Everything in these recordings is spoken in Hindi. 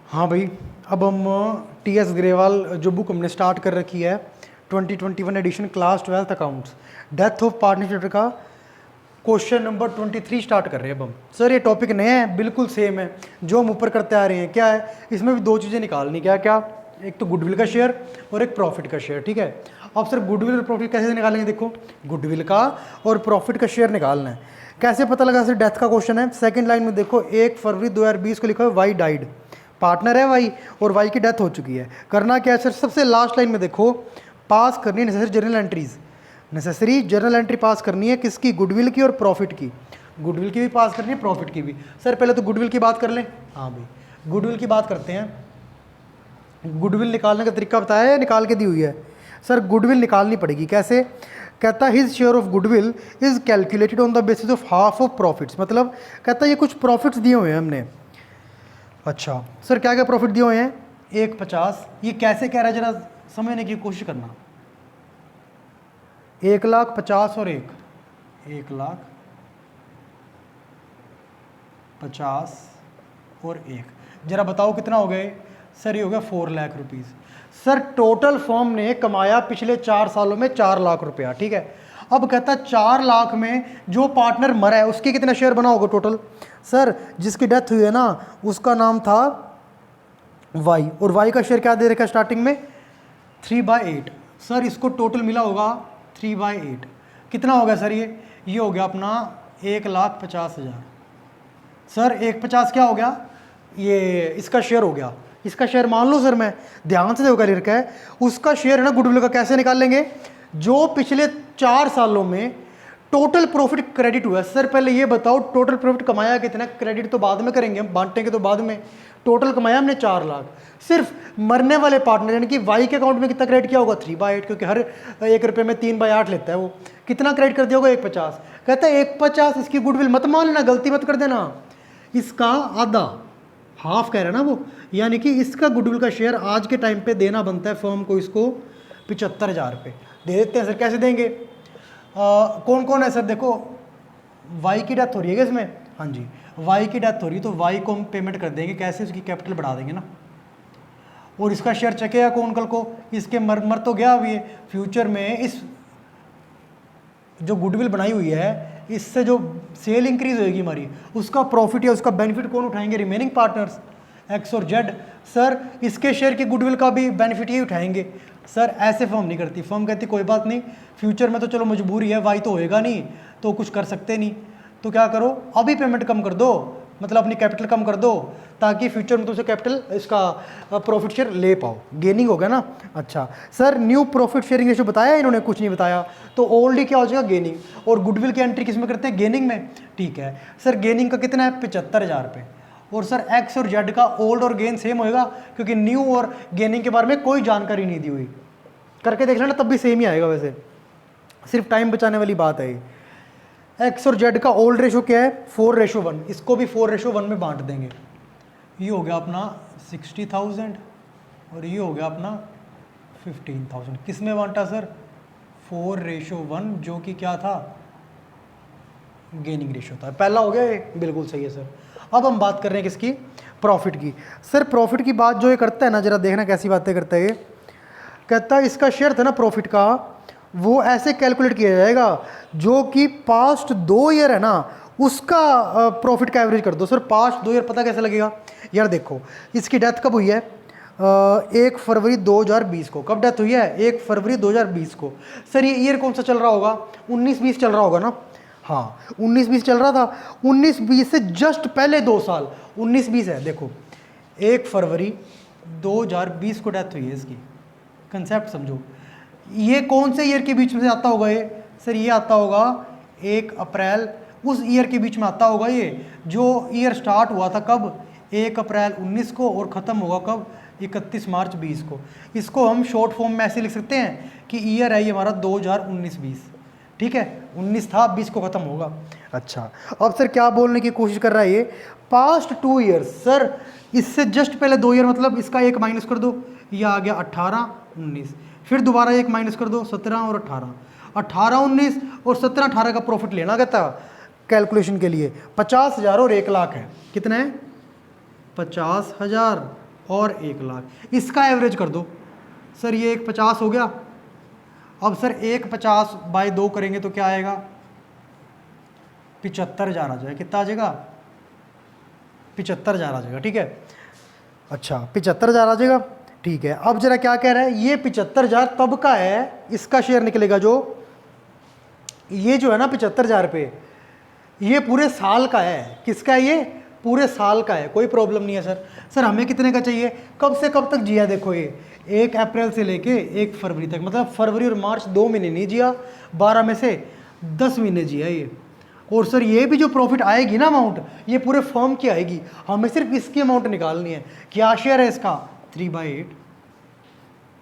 हाँ भाई, अब हम टी.एस. ग्रेवाल जो बुक हमने स्टार्ट कर रखी है 2021 edition class 12th accounts, death of partnership का क्वेश्चन नंबर 23 स्टार्ट कर रहे हैं अब हम। सर ये टॉपिक नया है, बिल्कुल सेम है जो हम ऊपर करते आ रहे हैं। क्या है इसमें भी दो चीज़ें निकालनी, क्या क्या, एक तो गुडविल का शेयर और एक प्रॉफिट का शेयर। ठीक है, अब सर गुडविल और प्रॉफिट कैसे निकालेंगे? देखो, गुडविल का और प्रॉफिट का शेयर निकालना है। कैसे पता लगा? सर डेथ का क्वेश्चन है। सेकंड लाइन में देखो, 1 फरवरी 2020 को लिखा है वाई डाइड, पार्टनर है वाई और वाई की डेथ हो चुकी है। करना क्या है सर? सबसे लास्ट लाइन में देखो, पास करनी है necessary journal entries. Necessary journal entry पास करनी है किसकी? गुडविल की और प्रॉफिट की। गुडविल की भी पास करनी है, प्रॉफिट की भी। सर पहले तो गुडविल की बात कर लें। हाँ भाई, गुडविल की बात करते हैं। गुडविल निकालने का तरीका बताया है, निकाल के दी हुई है। सर गुडविल निकालनी पड़ेगी, कैसे? कहता है his share of goodwill is calculated on the basis of half of profits. मतलब कहता है ये कुछ प्रॉफिट्स दिए हुए हैं हमने। अच्छा सर क्या क्या प्रॉफिट दिए हुए हैं? 150। ये कैसे कह रहा है जरा समझने की कोशिश करना। 1,50,000 और 1,50,000 और 1, जरा बताओ कितना हो गए? सर ये हो गया 4 lakh rupees. Sir total firm ने कमाया पिछले 4 सालों में 4 लाख रुपया। ठीक है, अब कहता है 4 लाख में जो पार्टनर मरा है उसके कितना शेयर बना होगा टोटल? सर जिसकी डेथ हुई है ना उसका नाम था वाई, और वाई का शेयर क्या दे रखा है स्टार्टिंग में? 3/8। सर इसको टोटल मिला होगा 3/8। कितना हो गया सर? ये हो गया अपना 1,50,000। सर 1,50,000 क्या हो गया? ये इसका शेयर हो गया। इसका शेयर मान लो सर, मैं ध्यान से देखो लिखा है, उसका शेयर है ना गुडविल का। कैसे निकाल लेंगे? जो पिछले 4 सालों में टोटल प्रॉफिट क्रेडिट हुआ है। सर पहले ये बताओ टोटल प्रॉफिट कमाया कितना? क्रेडिट तो बाद में करेंगे, हम बांटेंगे तो बाद में। टोटल कमाया हमने 4 लाख। सिर्फ मरने वाले पार्टनर यानी कि वाई के अकाउंट में कितना क्रेडिट किया होगा? 3/8, क्योंकि हर 1 रुपये में 3/8 लेता है वो। कितना क्रेडिट कर दिया होगा? 1,50,000। कहता है 1,50,000 इसकी गुडविल मत मान लेना, गलती मत कर देना। इसका आधा, हाफ कह रहा है ना वो, यानी कि इसका गुडविल का शेयर आज के टाइम पे देना बनता है फर्म को, इसको 75,000 रुपये दे देते हैं। सर कैसे देंगे? कौन कौन है सर? देखो वाई की डेथ हो रही है इसमें। हाँ जी, वाई की डेथ हो रही है तो वाई को हम पेमेंट कर देंगे। कैसे? उसकी कैपिटल बढ़ा देंगे ना। और इसका शेयर चकेगा कौन कल को? इसके मर तो गया अभी, फ्यूचर में इस जो गुडविल बनाई हुई है इससे जो सेल इंक्रीज होगी हमारी, उसका प्रॉफिट या उसका बेनिफिट कौन उठाएंगे? रिमेनिंग पार्टनर्स एक्स और जेड। सर इसके शेयर की गुडविल का भी बेनिफिट ही उठाएंगे। सर ऐसे फर्म नहीं करती। फर्म कहती कोई बात नहीं, फ्यूचर में तो चलो मजबूरी है, वाई तो होएगा नहीं तो कुछ कर सकते नहीं, तो क्या करो अभी पेमेंट कम कर दो, मतलब अपनी कैपिटल कम कर दो, ताकि फ्यूचर में तुमसे कैपिटल इसका प्रॉफिट शेयर ले पाओ। गेनिंग हो गया ना। अच्छा sir new profit sharing ratio बताया इन्होंने? कुछ नहीं बताया, तो ओल्ड ही क्या हो जाएगा? गेनिंग। और गुडविल की एंट्री किस में करते हैं? गेनिंग में। ठीक है सर, गेनिंग का कितना है? 75,000 रुपये। और सर एक्स और जेड का ओल्ड और गेन सेम होएगा, क्योंकि न्यू और गेनिंग के बारे में कोई जानकारी नहीं दी हुई। करके देख लेना, तब भी सेम ही आएगा। वैसे सिर्फ टाइम बचाने वाली बात है ये। एक्स और जेड का ओल्ड रेशो क्या है? 4:1। इसको भी 4:1 में बांट देंगे। ये हो गया अपना 60,000 और ये हो गया अपना 15,000। किस में बांटा सर? 4:1, जो कि क्या था? गेनिंग रेशो था। पहला हो गया ये, बिल्कुल सही है सर। अब हम बात कर रहे हैं किसकी? प्रॉफिट की। सर प्रॉफिट की बात जो ये करता है ना, जरा देखना कैसी बातें करता है ये। कहता है इसका शेयर था ना प्रॉफिट का, वो ऐसे कैलकुलेट किया जाएगा जो कि पास्ट 2 ईयर है ना उसका प्रॉफिट का एवरेज कर दो। सर पास्ट 2 ईयर पता कैसे लगेगा? यार देखो इसकी डेथ कब हुई है? 1 फरवरी 2020 को। कब डेथ हुई है? 1 फरवरी 2020 को। सर ये ईयर कौन सा चल रहा होगा? 19-20 चल रहा होगा ना। हाँ 19-20 चल रहा था। 19-20 से जस्ट पहले 2 साल 19-20 है। देखो 1 फरवरी 2020 को डेथ हुई है इसकी। कंसेप्ट समझो, ये कौन से ईयर के बीच में से आता होगा ये? सर ये आता होगा 1 अप्रैल, उस ईयर के बीच में आता होगा ये जो ईयर स्टार्ट हुआ था कब? 1 अप्रैल 19 को और ख़त्म होगा कब? 31 मार्च 20 को। इसको हम शॉर्ट फॉर्म में ऐसे लिख सकते हैं कि ईयर है ये हमारा 2019-20। ठीक है, 19 था, 20 को ख़त्म होगा। अच्छा अब सर क्या बोलने की कोशिश कर रहा है ये? Past 2 years. सर इससे जस्ट पहले 2 ईयर, मतलब इसका एक माइनस कर दो, ये आ गया 18-19, फिर दोबारा एक माइनस कर दो 17 और 18, 18-19 और 17-18 का प्रॉफिट लेना कहता कैलकुलेशन के लिए। 50,000 और 1 लाख है। कितना है? 50,000 और 1 लाख। इसका एवरेज कर दो सर, ये 150 हो गया। अब सर 150 बाई 2 करेंगे तो क्या आएगा, 75,000 आ जाएगा। कितना आ जाएगा, 75,000 आ जाएगा। ठीक है, अच्छा 75,000 आ जाएगा। ठीक है, अब जरा क्या कह रहा है, ये 75,000 तब का है, इसका शेयर निकलेगा जो ये जो है ना 75,000 पे, ये पूरे साल का है। किसका है ये, पूरे साल का है। कोई प्रॉब्लम नहीं है सर। सर हमें कितने का चाहिए, कब से कब तक जिया, देखो ये 1 अप्रैल से लेके 1 फरवरी तक, मतलब फरवरी और मार्च 2 महीने नहीं जिया, 12 में से 10 महीने जिया ये। और सर ये भी जो प्रॉफिट आएगी ना अमाउंट, ये पूरे फर्म की आएगी, हमें सिर्फ इसकी अमाउंट निकालनी है। क्या शेयर है इसका, 3/8।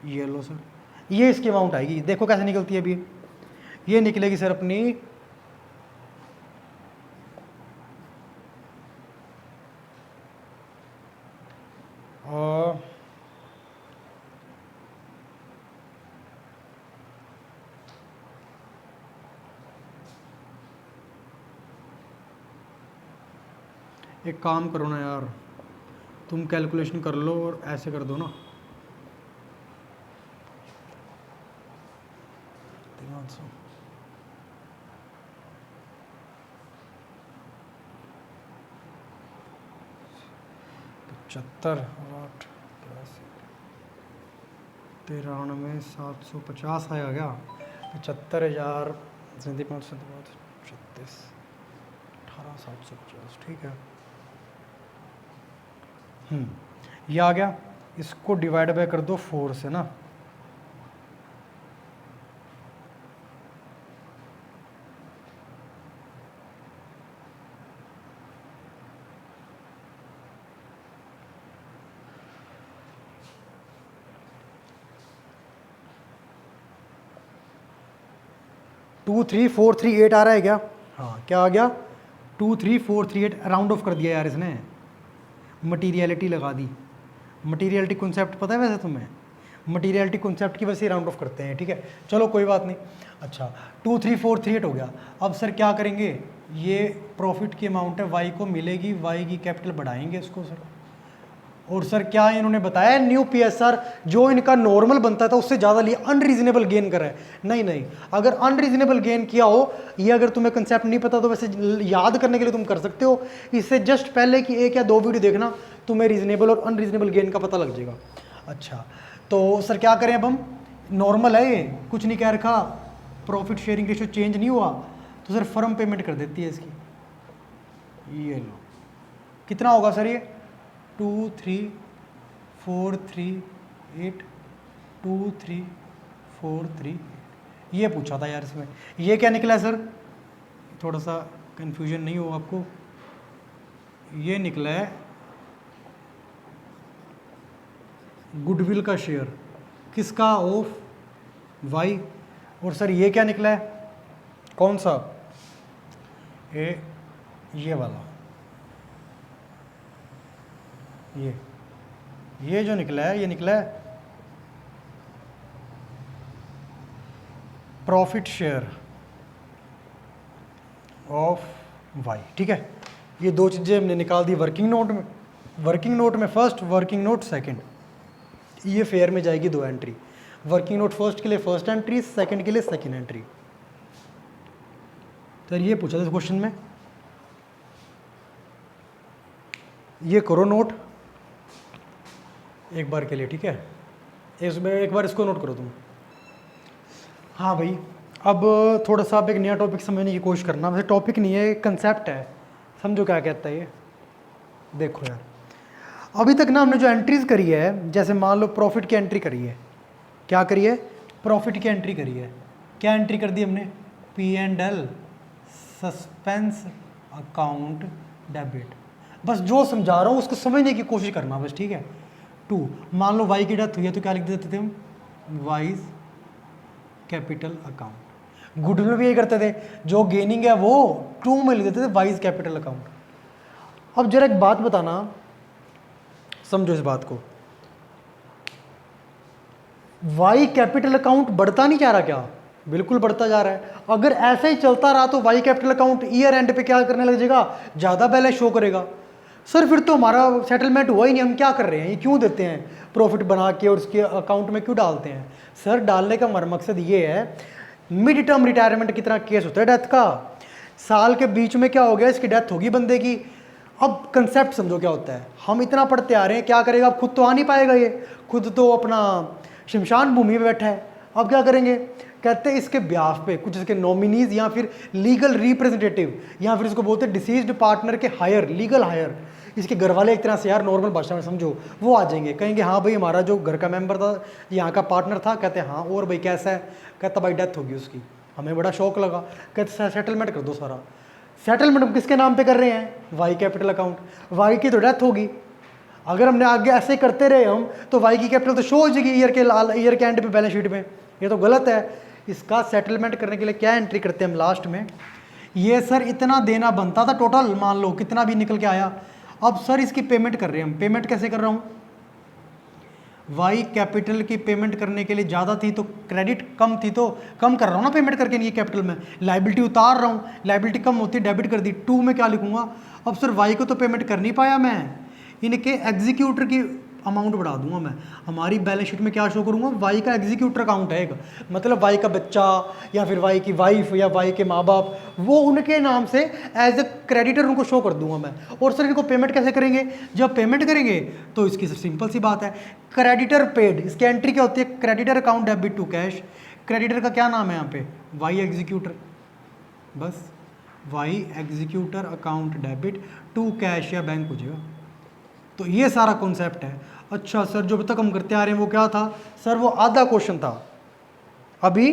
ये लो सर, ये इसकी अमाउंट आएगी। देखो कैसे निकलती है अभी, ये निकलेगी सर अपनी एक काम करो ना यार, तुम कैलकुलेशन कर लो और ऐसे कर दो ना, ध्यान से। पचहत्तर 93,750 आया गया। 75,000 36 18,750। ठीक है, ये आ गया। इसको डिवाइड बाय कर दो 4 से ना, two three four three eight आ रहा है क्या, हाँ क्या आ गया, 23438। राउंड ऑफ कर दिया यार इसने, मटीरियलिटी लगा दी। मटीरियलिटी कॉन्सेप्ट पता है वैसे तुम्हें, मटीरियलिटी कॉन्सेप्ट की वजह से राउंड ऑफ करते हैं। ठीक है, चलो कोई बात नहीं। अच्छा 23438 हो गया। अब सर क्या करेंगे, ये प्रॉफिट की अमाउंट है, वाई को मिलेगी, वाई की कैपिटल बढ़ाएंगे इसको सर। और सर क्या इन्होंने बताया, न्यू पीएसआर जो इनका नॉर्मल बनता था उससे ज़्यादा लिया, अनरीजनेबल गेन करा है। नहीं नहीं, अगर अनरीजनेबल गेन किया हो, ये अगर तुम्हें कंसेप्ट नहीं पता तो वैसे याद करने के लिए तुम कर सकते हो, इससे जस्ट पहले की 1 या 2 वीडियो देखना, तुम्हें रीजनेबल और अनरीजनेबल गेन का पता लग जाएगा। अच्छा तो सर क्या करें, अब हम नॉर्मल है ये, कुछ नहीं कह रखा, प्रॉफिट शेयरिंग रेशियो चेंज नहीं हुआ, तो सर फर्म पेमेंट कर देती है इसकी। ये लो, कितना होगा सर ये, 23438 23438। ये पूछा था यार इसमें, ये क्या निकला है सर, थोड़ा सा कंफ्यूजन नहीं हो आपको, ये निकला है गुडविल का शेयर, किसका, ऑफ वाई। और सर ये क्या निकला है, कौन सा, ये वाला, ये जो निकला है, ये निकला है प्रॉफिट शेयर ऑफ वाई। ठीक है, ये 2 चीज़ें हमने निकाल दी वर्किंग नोट में, वर्किंग नोट में फर्स्ट, वर्किंग नोट सेकंड। ये फेयर में जाएगी 2 एंट्री, वर्किंग नोट फर्स्ट के लिए फर्स्ट एंट्री, सेकंड के लिए सेकंड एंट्री। तो ये पूछा था इस क्वेश्चन में, ये करो नोट एक बार के लिए। ठीक है, इसमें एक बार इसको नोट करो तुम। हाँ भाई, अब थोड़ा सा आप एक नया टॉपिक समझने की कोशिश करना, वैसे टॉपिक नहीं है, कंसेप्ट है, समझो क्या कहता है ये। देखो यार, अभी तक ना हमने जो एंट्रीज करी है, जैसे मान लो प्रॉफिट की एंट्री करी है, क्या करी है, प्रॉफिट की एंट्री करी है, क्या एंट्री कर दी हमने, P&L सस्पेंस अकाउंट डेबिट। बस जो समझा रहा हूँ उसको समझने की कोशिश करना बस। ठीक है, 2, मान लो वाई की डेथ हुई है तो क्या लिख देते थे हम, वाइज कैपिटल अकाउंट। गुडविल में भी यही करते थे, जो गेनिंग है वो 2 में लिख देते थे, वाइज कैपिटल अकाउंट। अब जरा एक बात बताना, समझो इस बात को, वाई कैपिटल अकाउंट बढ़ता नहीं जा रहा क्या, बिल्कुल बढ़ता जा रहा है। अगर ऐसे ही चलता रहा तो Y capital account year end पे क्या करने लग जाएगा, ज़्यादा बैलेंस शो करेगा। सर फिर तो हमारा सेटलमेंट हुआ ही नहीं, हम क्या कर रहे हैं, ये क्यों देते हैं प्रॉफिट बना के और उसके अकाउंट में क्यों डालते हैं? सर डालने का मकसद ये है, मिड टर्म रिटायरमेंट कितना केस होता है डेथ का, साल के बीच में क्या हो गया, इसकी डेथ होगी बंदे की। अब कंसेप्ट समझो क्या होता है, हम इतना पढ़ते आ रहे हैं, क्या करेगा, अब खुद तो आ नहीं पाएगा, ये खुद तो अपना शमशान भूमि में बैठा है, अब क्या करेंगे, कहते हैं इसके ब्याह पे कुछ इसके नॉमिनीज या फिर लीगल रिप्रेजेंटेटिव या फिर इसको बोलते हैं डिसीज्ड पार्टनर के हायर, लीगल हायर, इसके घर वाले एक तरह से यार नॉर्मल भाषा में समझो, वो आ जाएंगे, कहेंगे हाँ भाई हमारा जो घर का मेंबर था, यहाँ का पार्टनर था, कहते हैं हाँ और भाई कैसा है, कहता भाई डेथ होगी उसकी, हमें बड़ा शौक लगा, कहते सेटलमेंट कर दो सारा। सेटलमेंट किसके नाम पे कर रहे हैं, वाई कैपिटल अकाउंट, वाई की तो डेथ होगी, अगर हमने आगे ऐसे करते रहे हम तो वाई की कैपिटल तो शो हो जाएगी ईयर के एंड पे बैलेंस शीट में, ये तो गलत है। इसका सेटलमेंट करने के लिए क्या एंट्री करते हैं हम लास्ट में, ये सर इतना देना बनता था टोटल, मान लो कितना भी निकल के आया, अब सर इसकी पेमेंट कर रहे हैं हम, पेमेंट कैसे कर रहा हूँ, वाई कैपिटल की पेमेंट करने के लिए ज़्यादा थी तो क्रेडिट कम थी तो कम कर रहा हूँ ना पेमेंट करके, नहीं कैपिटल में लाइबिलिटी उतार रहा हूँ, लाइबिलिटी कम होती डेबिट कर दी, 2 में क्या लिखूंगा, अब सर वाई को तो पेमेंट कर नहीं पाया मैं, इनके एग्जीक्यूटर की अमाउंट बढ़ा दूंगा मैं, हमारी बैलेंस शीट में क्या शो करूंगा, वाई का एग्जीक्यूटर अकाउंट है एक, मतलब वाई का बच्चा या फिर वाई की वाइफ या वाई के माँ बाप, वो उनके नाम से एज ए क्रेडिटर उनको शो कर दूंगा मैं। और सर इनको पेमेंट कैसे करेंगे, जब पेमेंट करेंगे तो इसकी सिंपल सी बात है, क्रेडिटर पेड, इसकी एंट्री क्या होती है, creditor account debit to cash, creditor का क्या नाम है यहाँ पे, वाई एग्जीक्यूटर, बस Y executor account debit to cash या बैंक हो जाएगा। तो ये सारा कॉन्सेप्ट है। अच्छा सर जो अभी तक हम करते आ रहे हैं वो क्या था, सर वो आधा क्वेश्चन था, अभी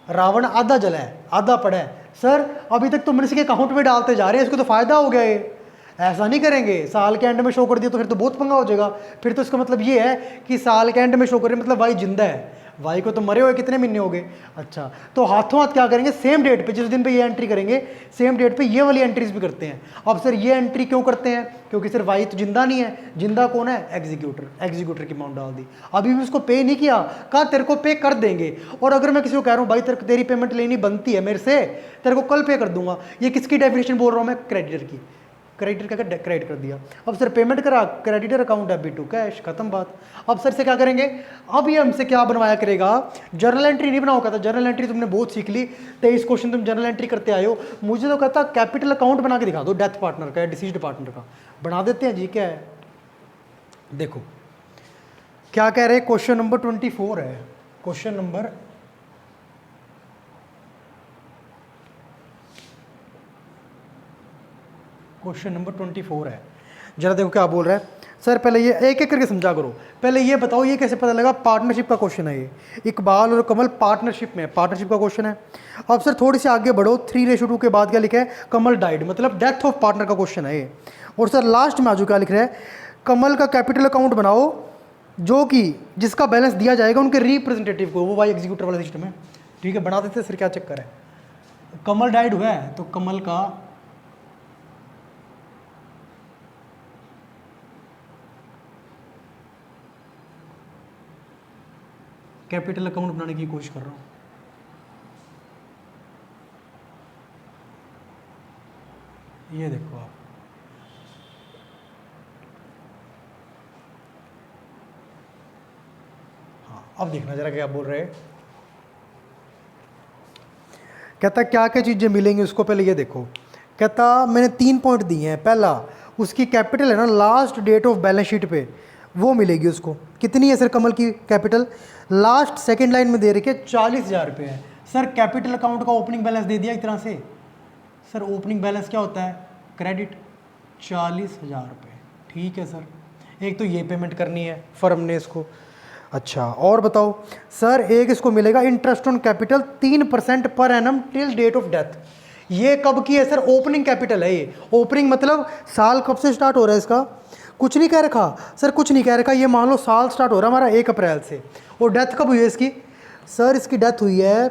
रावण आधा जला है आधा पड़ा है, सर अभी तक तो मनुष्य के अकाउंट में डालते जा रहे हैं, इसको तो फायदा हो गया ये, ऐसा नहीं करेंगे, साल के एंड में शो कर दिया तो फिर तो बहुत पंगा हो जाएगा, फिर तो इसका मतलब ये है कि साल के एंड में शो करें मतलब भाई जिंदा है, वाई को तो मरे हुए कितने महीने हो गए। अच्छा तो हाथों हाथ क्या करेंगे, सेम डेट पे जिस दिन पे ये एंट्री करेंगे सेम डेट पे ये वाली एंट्रीज भी करते हैं। अब सर ये एंट्री क्यों करते हैं, क्योंकि सर वाई तो जिंदा नहीं है, जिंदा कौन है, एग्जीक्यूटर, एग्जीक्यूटर की अमाउंट डाल दी, अभी भी उसको पे नहीं किया, कहा तेरे को पे कर देंगे, और अगर मैं किसी को कह रहा हूँ भाई तेरी पेमेंट लेनी बनती है मेरे से, तेरे को कल पे कर दूंगा, ये किसकी डेफिनेशन बोल रहा हूँ मैं, क्रेडिटर की, क्रेडिटर का क्रेडिट कर दिया, अब सर पेमेंट करा, creditor account debit to cash, खत्म बात। अब सर से क्या करेंगे, अब ये हमसे क्या बनवाया करेगा, जर्नल एंट्री नहीं बनाओ, कहता जर्नल एंट्री तुमने बहुत सीख ली, 23 क्वेश्चन तुम जर्नल एंट्री करते आए हो, मुझे तो कहता कैपिटल अकाउंट बना के दिखा दो डेथ पार्टनर का या डिसीज्ड पार्टनर का, बना देते हैं जी, क्या है देखो क्या कह रहे हैं, क्वेश्चन नंबर 24 है, क्वेश्चन नंबर क्वेश्चन नंबर 24 है, जरा देखो क्या बोल रहा है। सर पहले ये एक एक करके समझा करो, पहले ये बताओ ये कैसे पता लगा, पार्टनरशिप का क्वेश्चन है ये, इकबाल और कमल पार्टनरशिप में, पार्टनरशिप का क्वेश्चन है। अब सर थोड़ी सी आगे बढ़ो, 3:2 के बाद क्या लिखा है, कमल डाइड, मतलब डेथ ऑफ पार्टनर का क्वेश्चन है ये। और सर लास्ट में आजू क्या लिख रहा है, कमल का कैपिटल अकाउंट बनाओ जो कि जिसका बैलेंस दिया जाएगा उनके रिप्रेजेंटेटिव को, वो वाई एग्जीक्यूटर वाला सिस्टम है, ठीक है बना देते सर, क्या चक्कर है, कमल डाइड हुआ है तो कमल का कैपिटल अकाउंट बनाने की कोशिश कर रहा हूँ, ये देखो आप, हाँ अब देखना जरा क्या बोल रहे हैं, कहता क्या क्या चीज़ें मिलेंगी उसको, पहले ये देखो, कहता मैंने 3 पॉइंट दिए हैं, पहला उसकी कैपिटल है ना last date of balance sheet पे वो मिलेगी उसको, कितनी है सर कमल की कैपिटल, लास्ट सेकंड लाइन में दे रखी है 40,000 रुपये है। सर कैपिटल अकाउंट का ओपनिंग बैलेंस दे दिया एक तरह से, सर ओपनिंग बैलेंस क्या होता है, क्रेडिट 40,000 रुपये, ठीक है सर, एक तो ये पेमेंट करनी है फर्म ने इसको। अच्छा और बताओ सर, एक इसको मिलेगा interest on capital 3% per annum till date of death, ये कब की है सर, ओपनिंग कैपिटल है ये, ओपनिंग मतलब साल कब से स्टार्ट हो रहा है इसका, कुछ नहीं कह रखा सर, कुछ नहीं कह रखा, ये मान लो साल स्टार्ट हो रहा है हमारा 1 अप्रैल से, और डेथ कब हुई है इसकी, सर इसकी डेथ हुई है,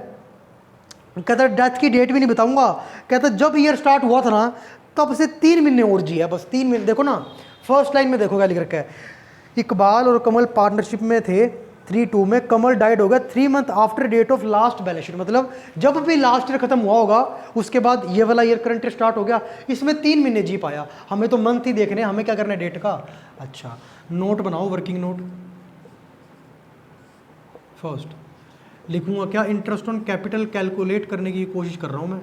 कहता डेथ की डेट भी नहीं बताऊंगा, कहता जब ईयर स्टार्ट हुआ था ना तब से 3 महीने और जी है, बस 3 महीने, देखो ना फर्स्ट लाइन में देखो क्या लिख रखा है, इकबाल और कमल पार्टनरशिप में थे 32 में कमल डाइड होगा 3 month after date of last balance sheet, मतलब जब भी लास्ट ईयर खत्म हुआ होगा उसके बाद ये वाला ईयर करंट ईयर स्टार्ट हो गया, इसमें 3 महीने जी पाया। हमें तो मंथ ही देखने, हमें क्या करना है डेट का। अच्छा, नोट बनाओ, वर्किंग नोट। फर्स्ट लिखूंगा क्या, इंटरेस्ट ऑन कैपिटल कैलकुलेट करने की कोशिश कर रहा हूं मैं।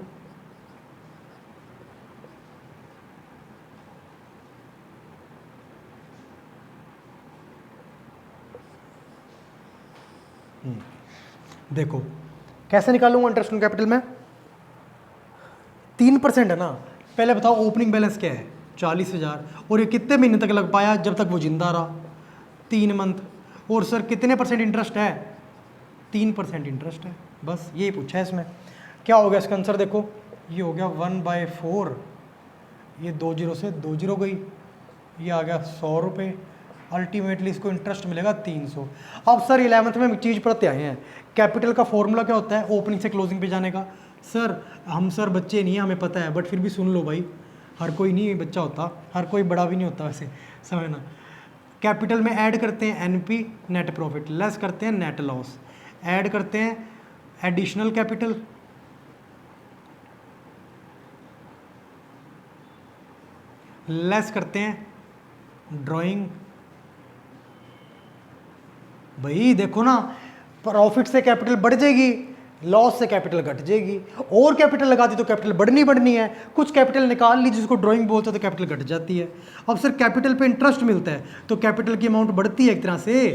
देखो कैसे निकालूंगा इंटरेस्ट ऑन कैपिटल में, 3% है ना। पहले बताओ ओपनिंग बैलेंस क्या है, 40,000, और ये कितने महीने तक लग पाया, जब तक वो जिंदा रहा, 3 मंथ। और सर कितने परसेंट इंटरेस्ट है, 3% इंटरेस्ट है, बस यही पूछा है इसमें। क्या हो गया इसका आंसर, देखो ये हो गया 1/4, ये 2 जीरो से 2 जीरो गई, ये आ गया 100 रुपये। अल्टीमेटली इसको इंटरेस्ट मिलेगा 300। अब सर 11th में चीज़ पढ़ते आए हैं, कैपिटल का फॉर्मूला क्या होता है ओपनिंग से क्लोजिंग पे जाने का। सर हम सर बच्चे नहीं हैं, हमें पता है, बट फिर भी सुन लो भाई, हर कोई नहीं बच्चा होता, हर कोई बड़ा भी नहीं होता वैसे, समझना। कैपिटल में ऐड करते हैं एनपी नेट प्रॉफिट, लेस करते हैं नेट लॉस, ऐड करते हैं एडिशनल कैपिटल, लेस करते हैं ड्राइंग। भाई देखो ना, प्रॉफिट से कैपिटल बढ़ जाएगी, लॉस से कैपिटल घट जाएगी, और कैपिटल लगा दी तो कैपिटल बढ़नी है, कुछ कैपिटल निकाल ली जिसको ड्राइंग बोलते हैं तो कैपिटल घट जाती है। अब सर कैपिटल पे इंटरेस्ट मिलता है तो कैपिटल की अमाउंट बढ़ती है एक तरह से,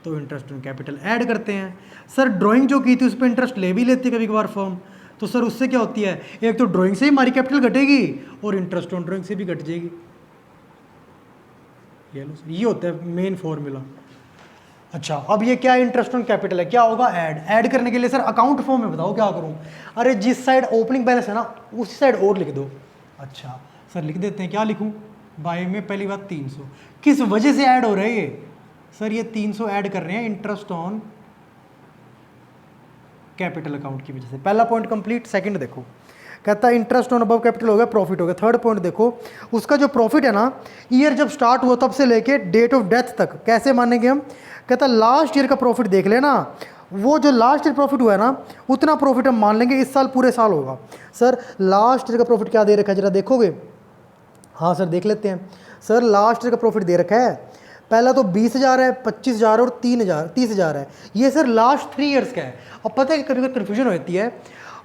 तो इंटरेस्ट ऑन कैपिटल ऐड करते हैं। सर ड्राइंग जो की थी उस पर इंटरेस्ट ले भी लेती है कभी कभार फर्म, तो सर उससे क्या होती है, एक तो ड्राइंग से ही हमारी कैपिटल घटेगी और इंटरेस्ट ऑन ड्राइंग से भी घट जाएगी। ये होता है मेन फॉर्मूला। अच्छा अब ये क्या इंटरेस्ट ऑन कैपिटल है, क्या होगा ऐड करने के लिए सर अकाउंट फॉर्म में बताओ क्या करूं। अरे जिस साइड ओपनिंग बैलेंस है ना उसी साइड और लिख दो। अच्छा सर लिख देते हैं, क्या लिखूं, बाय में पहली बात 300, किस वजह से ऐड हो रहा है ये, सर ये 300 ऐड कर रहे हैं इंटरेस्ट ऑन कैपिटल अकाउंट की वजह से। पहला पॉइंट कंप्लीट। सेकंड देखो, कहता है इंटरेस्ट ऑन अबव कैपिटल हो गया, प्रॉफिट हो गया। थर्ड पॉइंट देखो, उसका जो प्रॉफिट है ना, ईयर जब स्टार्ट हुआ तब से लेके डेट ऑफ डेथ तक कैसे मानेंगे हम। कहता है लास्ट ईयर का प्रॉफिट देख लेना, वो जो लास्ट ईयर प्रॉफिट हुआ है ना उतना प्रॉफिट हम मान लेंगे इस साल पूरे साल होगा। सर लास्ट ईयर का प्रॉफिट क्या दे रखा है जरा देखोगे, हाँ सर देख लेते हैं। सर लास्ट ईयर का प्रॉफिट दे रखा है, पहला तो 20,000 है, 25,000 और 30,000 है, ये सर लास्ट 3 ईयर्स का है। अब पता है कि कभी कभी कन्फ्यूजन हो जाती है,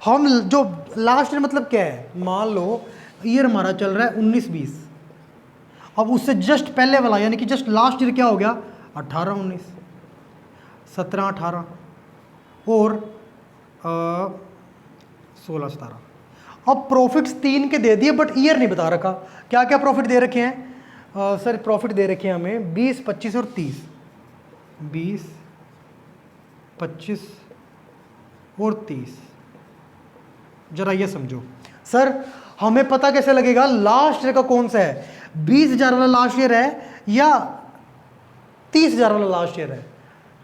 हम जो लास्ट ईयर मतलब क्या है, मान लो ईयर हमारा चल रहा है 19-20, अब उससे जस्ट पहले वाला यानी कि जस्ट लास्ट ईयर क्या हो गया 18-19, 17-18 और 16-17। अब प्रॉफिट्स 3 के दे दिए बट ईयर नहीं बता रखा, क्या क्या प्रॉफिट दे रखे हैं। सर प्रॉफिट दे रखे हैं हमें 20, 25 और 30, 20, 25 और 30। जरा ये समझो सर, हमें पता कैसे लगेगा लास्ट ईयर का कौन सा है, 20,000 वाला लास्ट ईयर है या 30,000 वाला लास्ट ईयर है।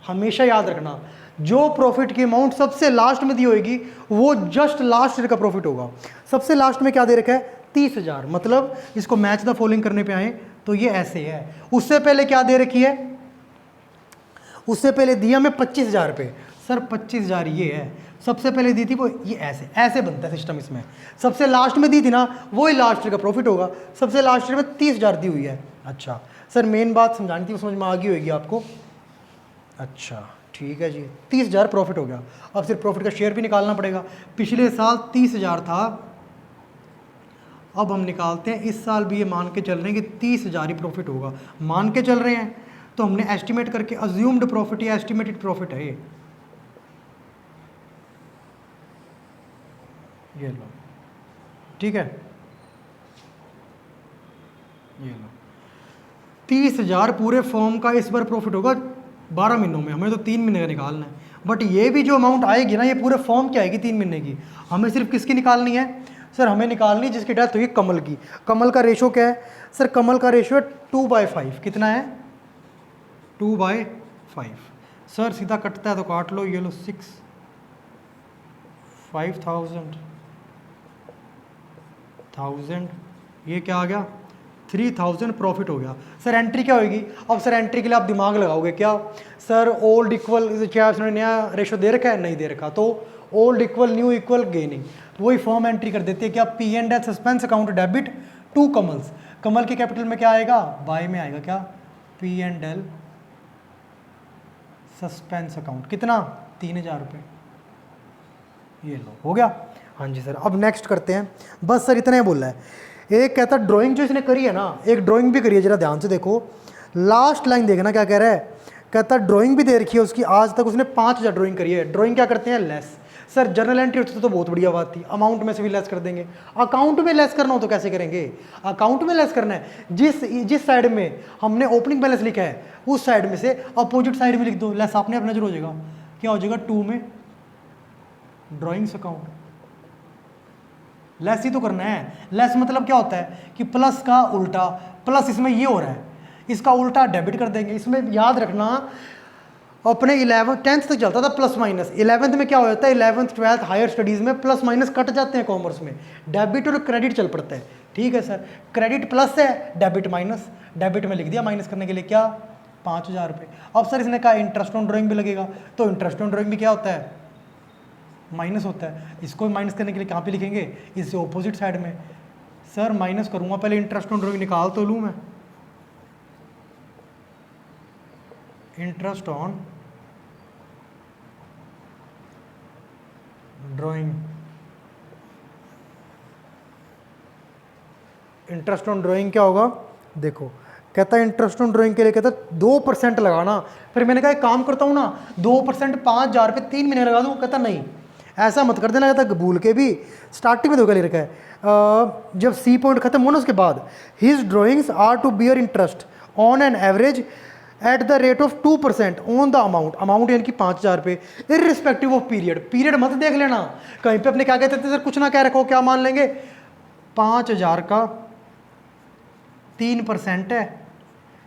हमेशा याद रखना जो प्रॉफिट की अमाउंट सबसे लास्ट में दी होगी वो जस्ट लास्ट ईयर का प्रॉफिट होगा। सबसे लास्ट में क्या दे रखा है 30,000, मतलब इसको मैच द फॉलोइंग करने पे आए तो ये ऐसे है। उससे पहले क्या दे रखी है, उससे पहले दिया मैं 25,000 रुपये, सर 25,000 ये है, सबसे पहले दी थी वो ये ऐसे ऐसे बनता है सिस्टम इसमें। सबसे लास्ट में दी थी ना वो ही लास्ट ईयर का प्रॉफिट होगा, सबसे लास्ट ईयर में 30,000 दी हुई है। अच्छा सर मेन बात समझानी थी, वो समझ में आ गई होगी आपको। अच्छा ठीक है जी, 30,000 प्रॉफिट हो गया। अब सिर्फ प्रॉफिट का शेयर भी निकालना पड़ेगा। पिछले साल 30,000 था, अब हम निकालते हैं इस साल भी ये मान के चल रहे हैं कि 30,000 ही प्रॉफिट होगा, मान के चल रहे हैं तो हमने एस्टिमेट करके अज्यूम्ड प्रॉफिट या एस्टिमेटेड प्रॉफिट है ये लो, ठीक है ये लो 30,000 पूरे फॉर्म का इस बार प्रॉफिट होगा 12 महीनों में, हमें तो 3 महीने का निकालना है। बट ये भी जो अमाउंट आएगी ना ये पूरे फॉर्म की आएगी 3 महीने की। हमें सिर्फ किसकी निकालनी है सर, हमें निकालनी जिसकी डेथ हुई कमल की। कमल का रेशो क्या है सर, कमल का रेशो है 2/5। कितना है 2/5। सर सीधा कटता है तो काट लो, ये लो 6, 5,000, 1000, ये क्या आ गया 3000 प्रॉफिट हो गया। सर एंट्री क्या होगी? अब सर एंट्री के लिए आप दिमाग लगाओगे क्या? सर ओल्ड इक्वल, क्या उसने नया रेशो दे रखा है? नहीं दे रखा, तो old equal new equal gaining, तो वही फॉर्म एंट्री कर देते हैं क्या? P and L suspense account debit to Kamal's. Kamal के कैपिटल में क्या आएगा? बाय में आएगा क्या? P and L suspense account, कितना? 3000 रुपये। ये लो, हो गया। हाँ जी सर, अब नेक्स्ट करते हैं। बस सर इतना ही बोला है। एक कहता है ड्राइंग जो इसने करी है ना, एक ड्राइंग भी करी है, जरा ध्यान से देखो, लास्ट लाइन देखना क्या कह रहा है। कहता है ड्राइंग भी दे रखी है उसकी, आज तक उसने 5000 ड्राइंग करी है। ड्राइंग क्या करते हैं? लेस। सर जर्नल एंट्री होती तो बहुत बढ़िया बात थी, अमाउंट में से भी लेस कर देंगे। अकाउंट में लेस करना हो तो कैसे करेंगे? अकाउंट में लेस करना है, जिस साइड में हमने ओपनिंग बैलेंस लिखा है उस साइड में से अपोजिट साइड में लिख दो, लेस आपने अपना नजर हो जाएगा। क्या हो जाएगा? 2 में ड्राइंग्स अकाउंट, लेस ही तो करना है। लेस मतलब क्या होता है कि प्लस का उल्टा, प्लस इसमें ये हो रहा है, इसका उल्टा डेबिट कर देंगे। इसमें याद रखना अपने 11th 10th तक चलता था प्लस माइनस, 11th में क्या हो जाता है? 11th 12th हायर स्टडीज़ में प्लस माइनस कट जाते हैं कॉमर्स में, डेबिट और क्रेडिट चल पड़ता है। ठीक है सर, क्रेडिट प्लस है, डेबिट माइनस, डेबिट में लिख दिया माइनस करने के लिए क्या? 5000 रुपये। अब सर इसने कहा इंटरेस्ट ऑन ड्राइंग भी लगेगा, तो इंटरेस्ट ऑन ड्राइंग भी क्या होता है? माइनस होता है। इसको माइनस करने के लिए कहाँ पे लिखेंगे? इससे ऑपोजिट साइड में। सर माइनस करूँगा, पहले इंटरेस्ट ऑन ड्राइंग निकाल तो लूँ मैं। Interest on drawing, interest on drawing क्या होगा? देखो कहता है इंटरेस्ट ऑन ड्राइंग के लिए कहता है 2% लगाना। फिर मैंने कहा एक काम करता हूँ ना, 2% 5000 रुपये 3 महीने लगा दूँ। कहता नहीं, ऐसा मत कर देना। कहता भूल के भी स्टार्टिंग में धोखा ले रखा है। जब सी पॉइंट खत्म होना उसके बाद, his drawings are to bear interest on an average at the rate of 2% on the amount, amount यानी कि 5000 रुपये, इररिस्पेक्टिव ऑफ पीरियड। पीरियड मत देख लेना कहीं पे, अपने क्या कहते थे सर, कुछ ना कह रखो, क्या मान लेंगे? 5000 का 3% है,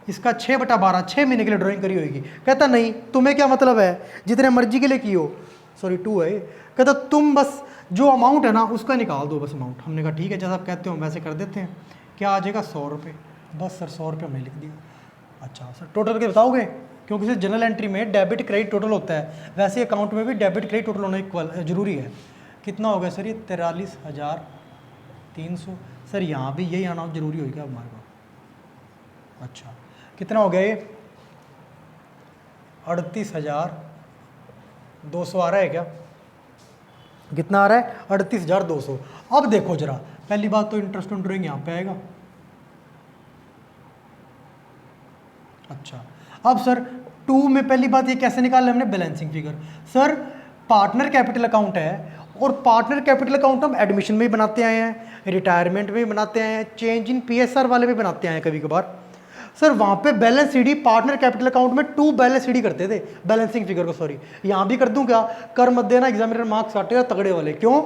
इसका 6/12, 6 महीने के लिए ड्राइंग करी होगी। कहता नहीं, तुम्हें क्या मतलब है, जितने मर्जी के लिए की हो। सॉरी 2 है। कहता तुम बस जो अमाउंट है ना उसका निकाल दो बस अमाउंट। हमने कहा ठीक है, जैसा आप कहते हो वैसे कर देते हैं। क्या आ जाएगा? 100 रुपये। बस सर 100 रुपये हमने लिख दिया। अच्छा सर टोटल करके बताओगे? क्योंकि सर जनरल एंट्री में डेबिट क्रेडिट टोटल होता है, वैसे अकाउंट में भी डेबिट क्रेडिट टोटल होना इक्वल जरूरी है। कितना हो गया सर? ये 43300। सर यहाँ भी यही आना जरूरी होगा हमारे पास। अच्छा कितना हो गया ये? 38200 आ रहा है क्या? कितना आ रहा है? 38200। अब देखो जरा, पहली बात तो इंटरेस्ट ऑन ड्राइंग यहाँ पे आएगा। अच्छा अब सर 2 में पहली बात ये कैसे निकाला हमने? Balancing figure. Sir partner capital account है, और पार्टनर कैपिटल अकाउंट हम एडमिशन में भी बनाते आए हैं, रिटायरमेंट में भी बनाते आए हैं, चेंज इन पीएसआर वाले भी बनाते आए हैं कभी कभार। सर वहाँ पे balance CD partner capital account में 2 बैलेंस सीडी करते थे, बैलेंसिंग फिगर को। सॉरी यहाँ भी कर दूं क्या? कर मत देना, एग्जामिनर मार्क्स काटेगा तगड़े वाले। क्यों?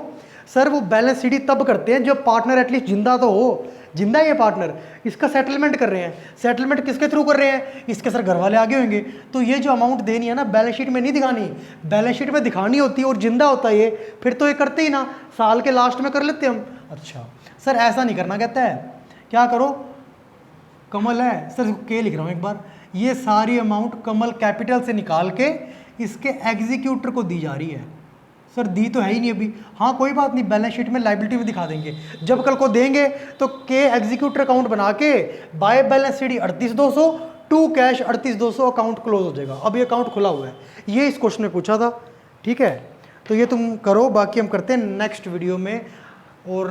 सर वो बैलेंस सीडी तब करते हैं जब पार्टनर एटलीस्ट जिंदा तो हो। जिंदा है ये पार्टनर, इसका सेटलमेंट कर रहे हैं। सेटलमेंट किसके थ्रू कर रहे हैं? इसके सर घर वाले आगे होंगे। तो ये जो अमाउंट देनी है ना, बैलेंस शीट में नहीं दिखानी, बैलेंस शीट में दिखानी होती है, और जिंदा होता है ये, फिर तो ये करते ही ना, साल के लास्ट में कर लेते हम। अच्छा सर ऐसा नहीं करना, कहता है क्या करो? कमल है सर, के लिख रहा हूँ एक बार, ये सारी अमाउंट कमल कैपिटल से निकाल के इसके एग्जीक्यूटर को दी जा रही है। सर दी तो है ही नहीं अभी। हाँ कोई बात नहीं, बैलेंस शीट में लाइबिलिटी में दिखा देंगे, जब कल को देंगे तो के एग्जीक्यूटर अकाउंट बना के by balance sheet 38200 to cash 38200 account close हो जाएगा। अब ये अकाउंट खुला हुआ है, ये इस क्वेश्चन में पूछा था। ठीक है, तो ये तुम करो, बाकी हम करते हैं नेक्स्ट वीडियो में। और